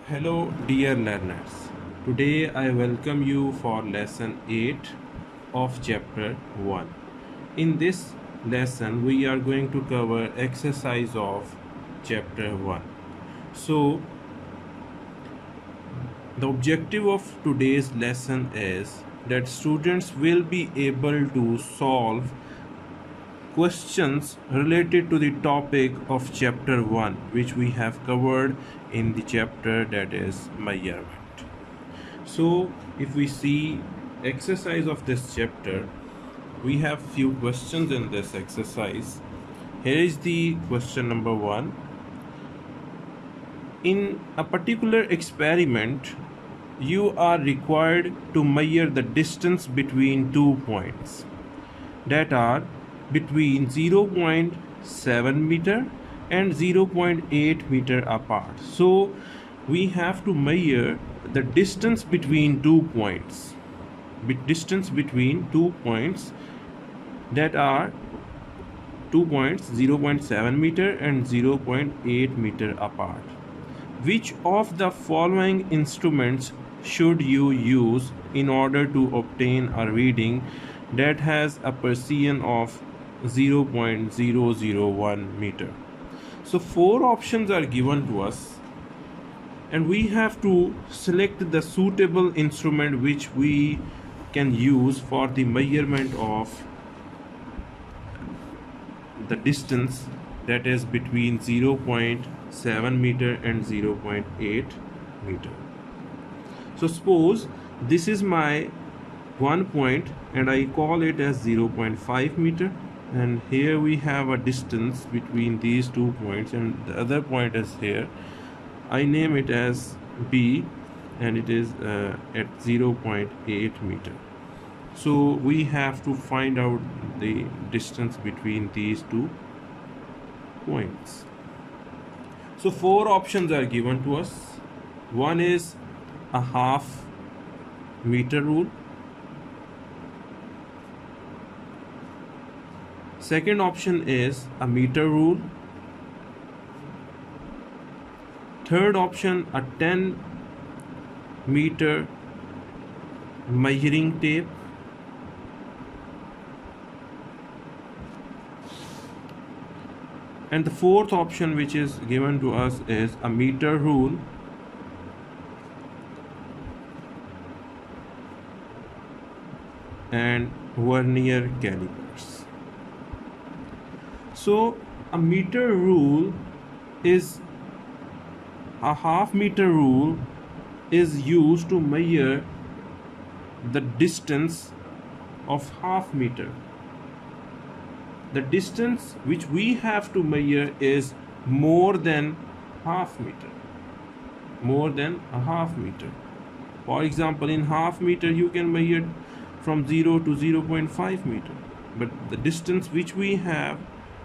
Hello dear learners, today I welcome you for lesson 8 of chapter 1. In this lesson we are going to cover exercise of chapter 1. So the objective of today's lesson is that students will be able to solve questions related to the topic of chapter 1 which we have covered in the chapter that is measurement. So if we see exercise of this chapter, we have few questions in this exercise. Here is the question number 1. In a particular experiment, you are required to measure the distance between 2 points that are between 0.7 meter and 0.8 meter apart. So we have to measure the distance between 2 points. Distance between 2 points that are 2 points 0.7 meter and 0.8 meter apart. Which of the following instruments should you use in order to obtain a reading that has a precision of 0.001 meter? So 4 options are given to us and we have to select the suitable instrument which we can use for the measurement of the distance that is between 0.7 meter and 0.8 meter. So suppose this is my 1 point and I call it as 0.5 meter, and here we have a distance between these 2 points and the other point is here. I name it as B and it is at 0.8 meter. So we have to find out the distance between these 2 points. So 4 options are given to us. One is a half meter rule. Second option is a meter rule. Third option, a 10 meter measuring tape. And the fourth option which is given to us is a meter rule and vernier calipers. So a meter rule is a half meter rule is used to measure the distance of half meter. The distance which we have to measure is more than half meter. More than a half meter. For example, in half meter you can measure from 0 to 0.5 meter. But the distance which we have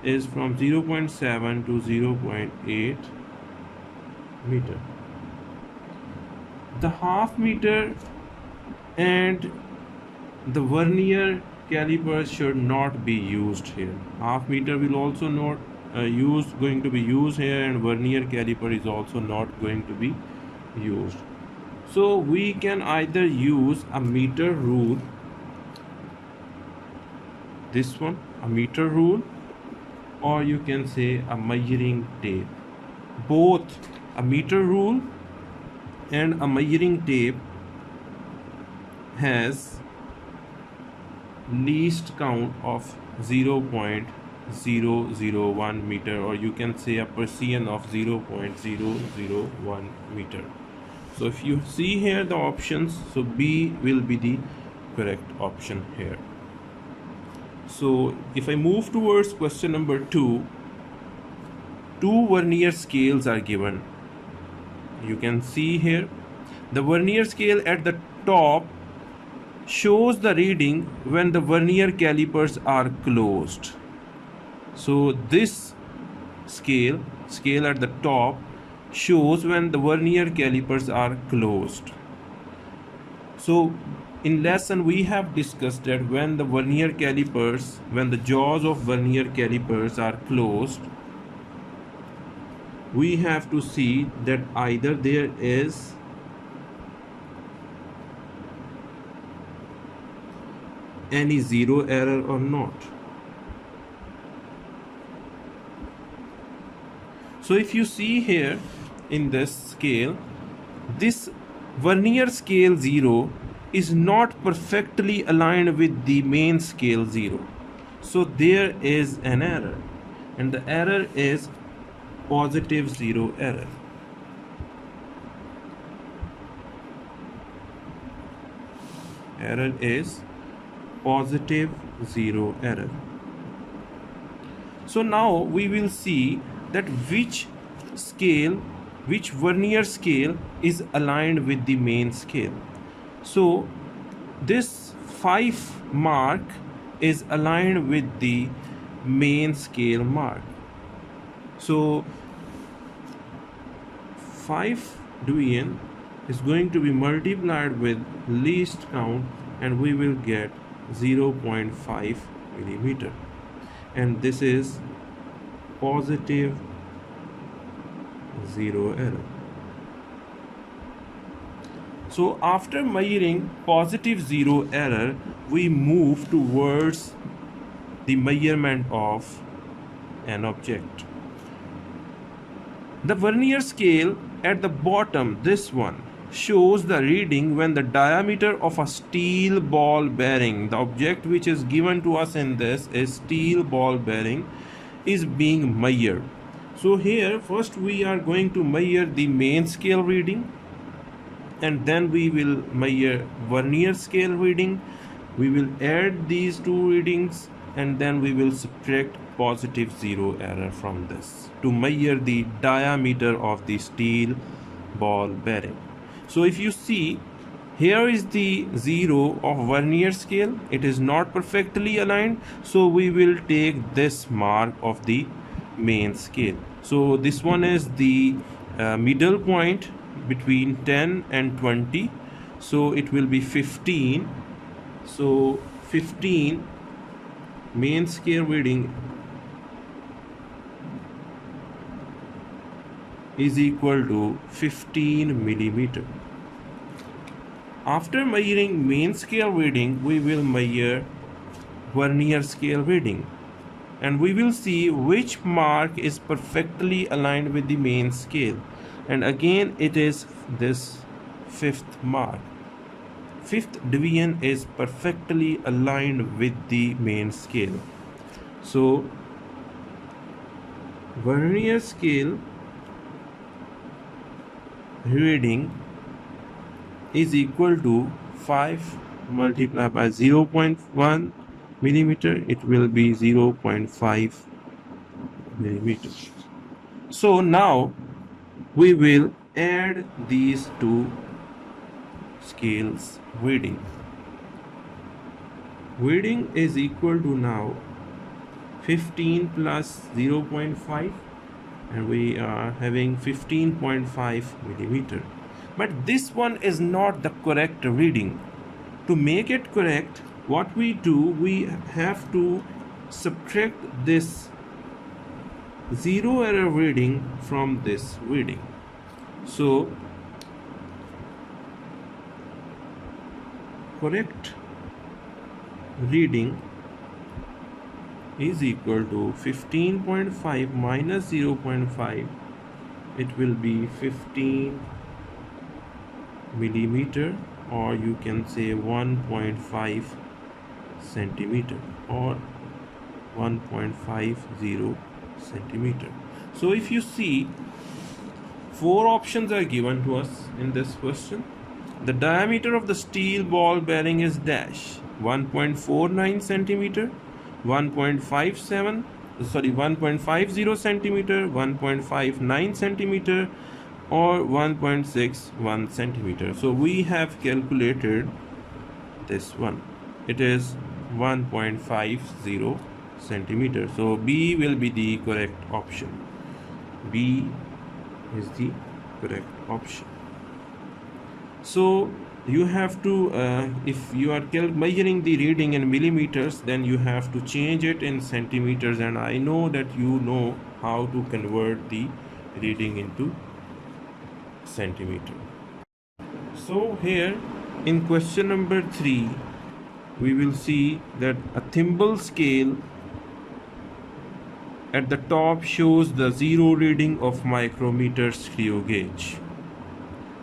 is from 0.7 to 0.8 meter. The half meter and the vernier calipers should not be used here. Half meter will also not going to be used here, and vernier caliper is also not going to be used. So we can either use a meter rule, this one, a meter rule, or you can say a measuring tape. Both a meter rule and a measuring tape has least count of 0.001 meter, or you can say a precision of 0.001 meter. So if you see here the options, so B will be the correct option here. So if I move towards question number 2, 2 vernier scales are given. You can see here the vernier scale at the top shows the reading when the vernier calipers are closed. So this scale at the top shows when the vernier calipers are closed. So in lesson we have discussed that when the jaws of vernier calipers are closed, we have to see that either there is any zero error or not. So if you see here in this scale, this vernier scale 0 is not perfectly aligned with the main scale 0. So there is an error, and the error is positive 0 error. Error is positive 0 error. So now we will see that which vernier scale is aligned with the main scale. So this 5 mark is aligned with the main scale mark. So 5 division is going to be multiplied with least count, and we will get 0.5 millimeter, and this is positive 0 error. So after measuring positive 0 error, we move towards the measurement of an object. The vernier scale at the bottom, this one, shows the reading when the diameter of a steel ball bearing, the object which is given to us in this is steel ball bearing, is being measured. So here first we are going to measure the main scale reading, and then we will measure vernier scale reading. We will add these two readings, and then we will subtract positive 0 error from this to measure the diameter of the steel ball bearing. So if you see, here is the 0 of vernier scale. It is not perfectly aligned, so we will take this mark of the main scale. So this one is the middle point between 10 and 20, so it will be 15. So 15 main scale reading is equal to 15 millimeter. After measuring main scale reading, we will measure vernier scale reading, and we will see which mark is perfectly aligned with the main scale. And again, it is this 5th mark. 5th division is perfectly aligned with the main scale. So vernier scale reading is equal to 5 multiplied by 0.1 millimeter. It will be 0.5 millimeter. So now we will add these two scales reading. Reading is equal to now 15 plus 0.5, and we are having 15.5 millimeter. But this one is not the correct reading. To make it correct, what we do, we have to subtract this 0 error reading from this reading. So correct reading is equal to 15.5 minus 0.5. It will be 15 millimeter, or you can say 1.5 centimeter or 1.50 centimeter. So if you see, 4 options are given to us in this question. The diameter of the steel ball bearing is dash 1.49 centimeter, 1.50 centimeter, 1.59 centimeter, or 1.61 centimeter. So we have calculated this one. It is 1.50 centimeter. So B will be the correct option. B is the correct option. So you have to, if you are measuring the reading in millimeters, then you have to change it in centimeters, and I know that you know how to convert the reading into centimeter. So here in question number 3, we will see that a thimble scale at the top shows the 0 reading of micrometer screw gauge.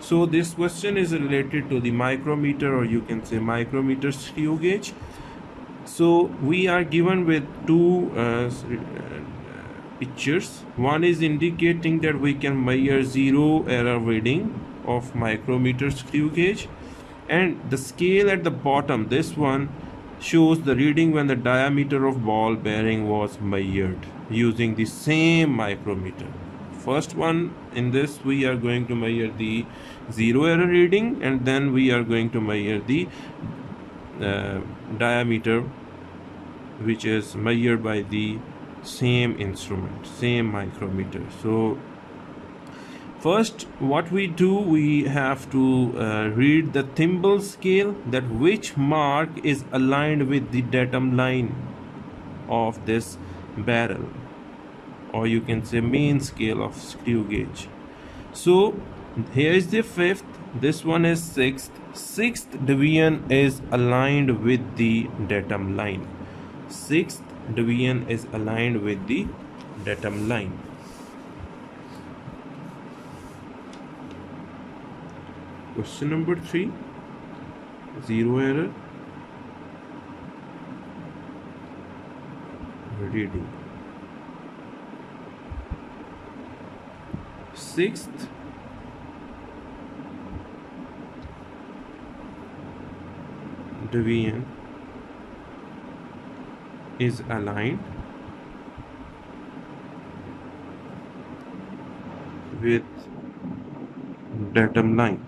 So this question is related to the micrometer, or you can say micrometer screw gauge. So we are given with two pictures. One is indicating that we can measure 0 error reading of micrometer screw gauge, and the scale at the bottom, this one, shows the reading when the diameter of ball bearing was measured using the same micrometer. First one, in this we are going to measure the 0 error reading, and then we are going to measure the diameter, which is measured by the same instrument, same micrometer. So first what we do, we have to read the thimble scale, that which mark is aligned with the datum line of this barrel, or you can say main scale of screw gauge. So here is the 5th, this one is 6th. 6th division is aligned with the datum line. 6th division is aligned with the datum line. Question number 3, 0 error reading. 6th division is aligned with datum line.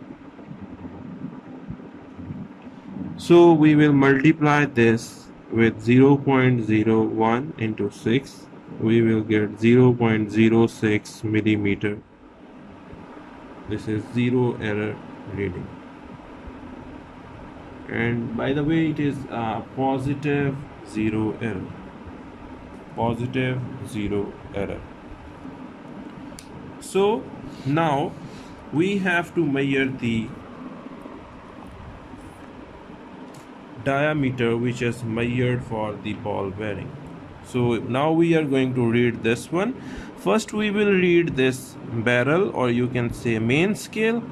So we will multiply this with 0.01 into 6. We will get 0.06 millimeter. This is 0 error reading. And by the way, it is a positive 0 error. Positive 0 error. So now we have to measure the diameter which is measured for the ball bearing. So now we are going to read this one. First we will read this barrel, or you can say main scale.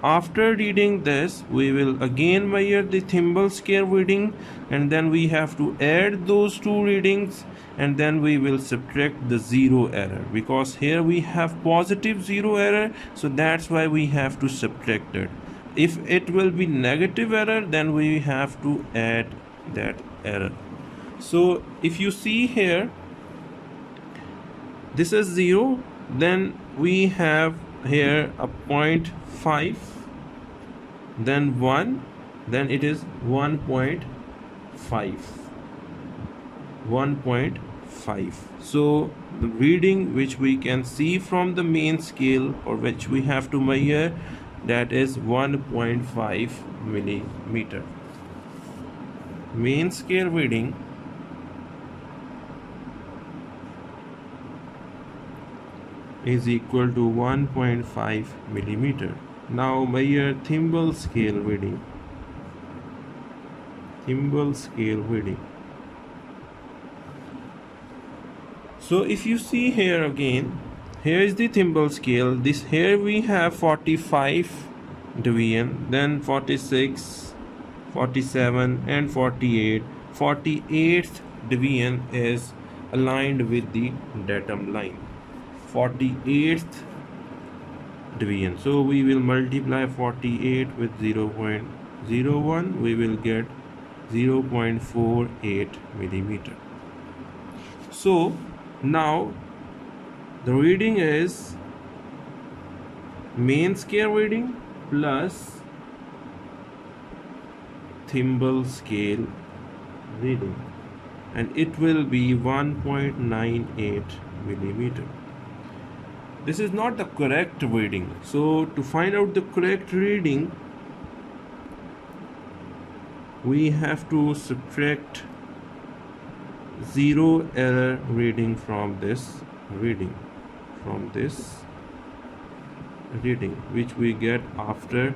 After reading this, we will again measure the thimble scale reading, and then we have to add those two readings, and then we will subtract the 0 error, because here we have positive 0 error, so that's why we have to subtract it. If it will be negative error, then we have to add that error. So if you see here, this is 0, then we have here a 0.5, then 1, then it is 1.5. 1.5. So the reading which we can see from the main scale, or which we have to measure, that is 1.5 millimeter. Main scale reading is equal to 1.5 millimeter. Now measure thimble scale reading. Thimble scale reading. So if you see here again, here is the thimble scale. This here we have 45 division, then 46, 47 and 48. 48th division is aligned with the datum line. 48th division. So we will multiply 48 with 0.01. We will get 0.48 millimeter. So now the reading is main scale reading plus thimble scale reading, and it will be 1.98 millimeter. This is not the correct reading. So to find out the correct reading, we have to subtract 0 error reading from this reading, from this reading, which we get after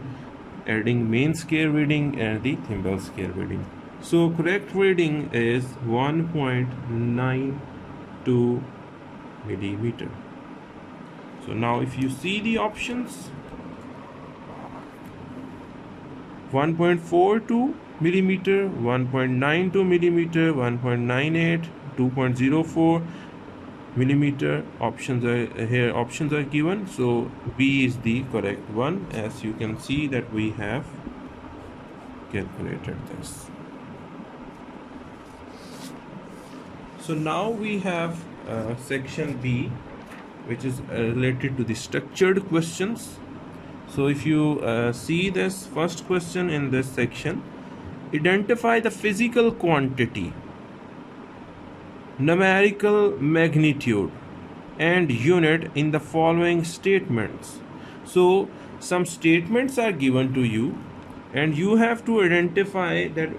adding main scale reading and the thimble scale reading. So correct reading is 1.92 millimeter. So now if you see the options, 1.42 millimeter, 1.92 millimeter, 1.98, 2.04 millimeter options are here. Options are given, so B is the correct one. As you can see that we have calculated this. So now we have section B, which is related to the structured questions. So if you see this first question in this section, identify the physical quantity, numerical magnitude and unit in the following statements. So some statements are given to you and you have to identify that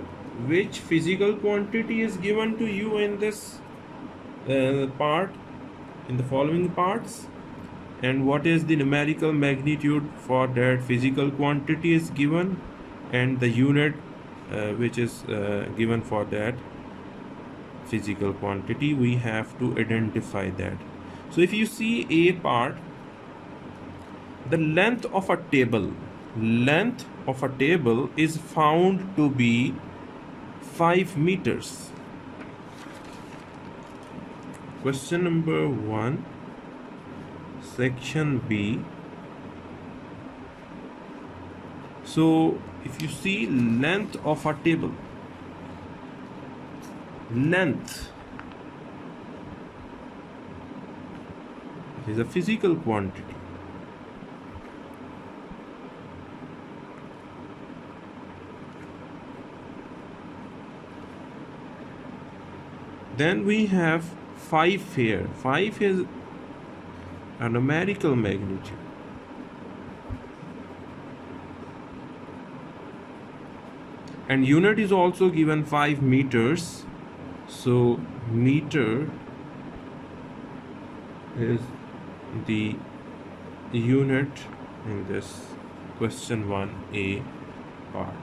which physical quantity is given to you in this part, in the following parts, and what is the numerical magnitude for that physical quantity is given, and the unit which is given for that physical quantity. We have to identify that. So if you see A part, the length of a table is found to be 5 meters. Question number 1, section B. So if you see length of a table, length is a physical quantity. Then we have 5 here. 5 is a numerical magnitude. And unit is also given 5 meters. So meter is the unit in this question 1A part.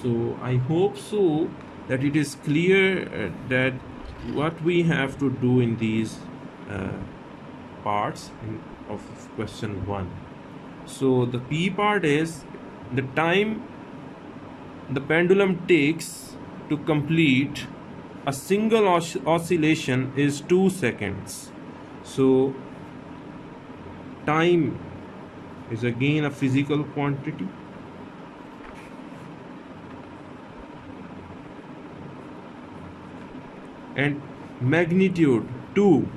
So I hope so that it is clear that what we have to do in these parts of question 1. So the P part is the time the pendulum takes to complete a single oscillation is 2 seconds. So time is again a physical quantity. And magnitude 2,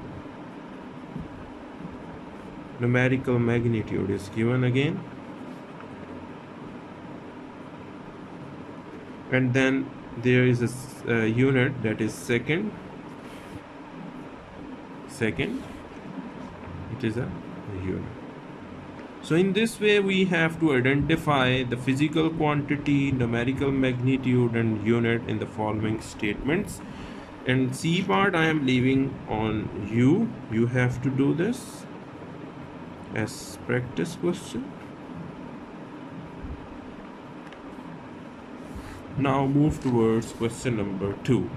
numerical magnitude is given again. And then there is a unit, that is second. It is a unit. So in this way we have to identify the physical quantity, numerical magnitude and unit in the following statements. And C part I am leaving on you. You have to do this as practice question. Now move towards question number 2.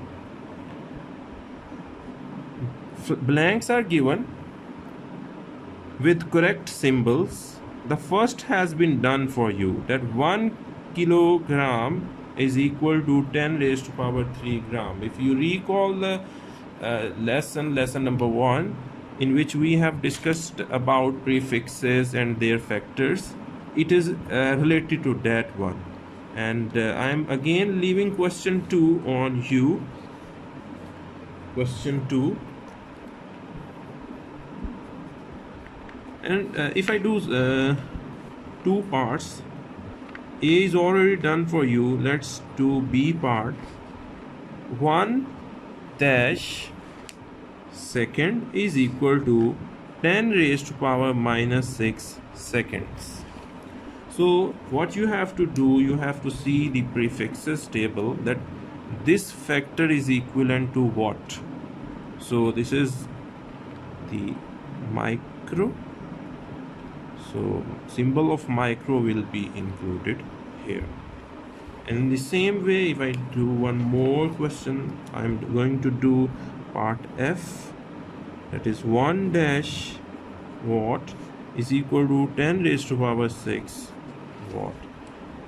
Blanks are given with correct symbols. The first has been done for you, that 1 kilogram is equal to 10 raised to power 3 gram. If you recall the lesson number 1, in which we have discussed about prefixes and their factors, it is related to that one. And I am again leaving question 2 on you. Question 2. And if I do 2 parts, A is already done for you. Let's do B part. 1 dash second is equal to 10 raised to power minus 6 seconds. So what you have to do, you have to see the prefixes table, that this factor is equivalent to what. So this is the micro. So symbol of micro will be included here. And in the same way, if I do one more question, I'm going to do part F, that is 1 dash watt is equal to 10 raised to power 6 watt.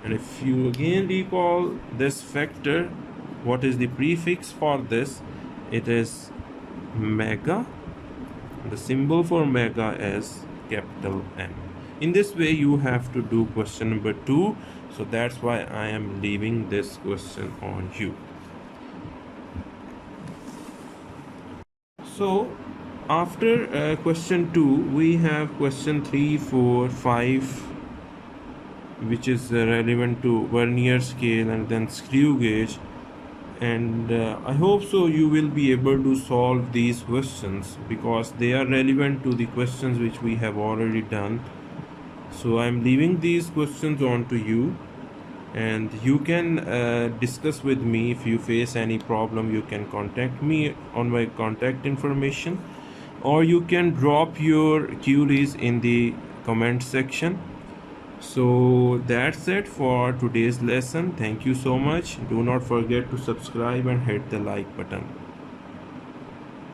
And if you again recall this factor, what is the prefix for this? It is mega. The symbol for mega is capital M. In this way you have to do question number 2, so that's why I am leaving this question on you. So after question 2 we have question 3, 4, 5, which is relevant to vernier scale and then screw gauge. And I hope so you will be able to solve these questions because they are relevant to the questions which we have already done. So I'm leaving these questions on to you, and you can discuss with me. If you face any problem, you can contact me on my contact information, or you can drop your queries in the comment section. So that's it for today's lesson. Thank you so much. Do not forget to subscribe and hit the like button.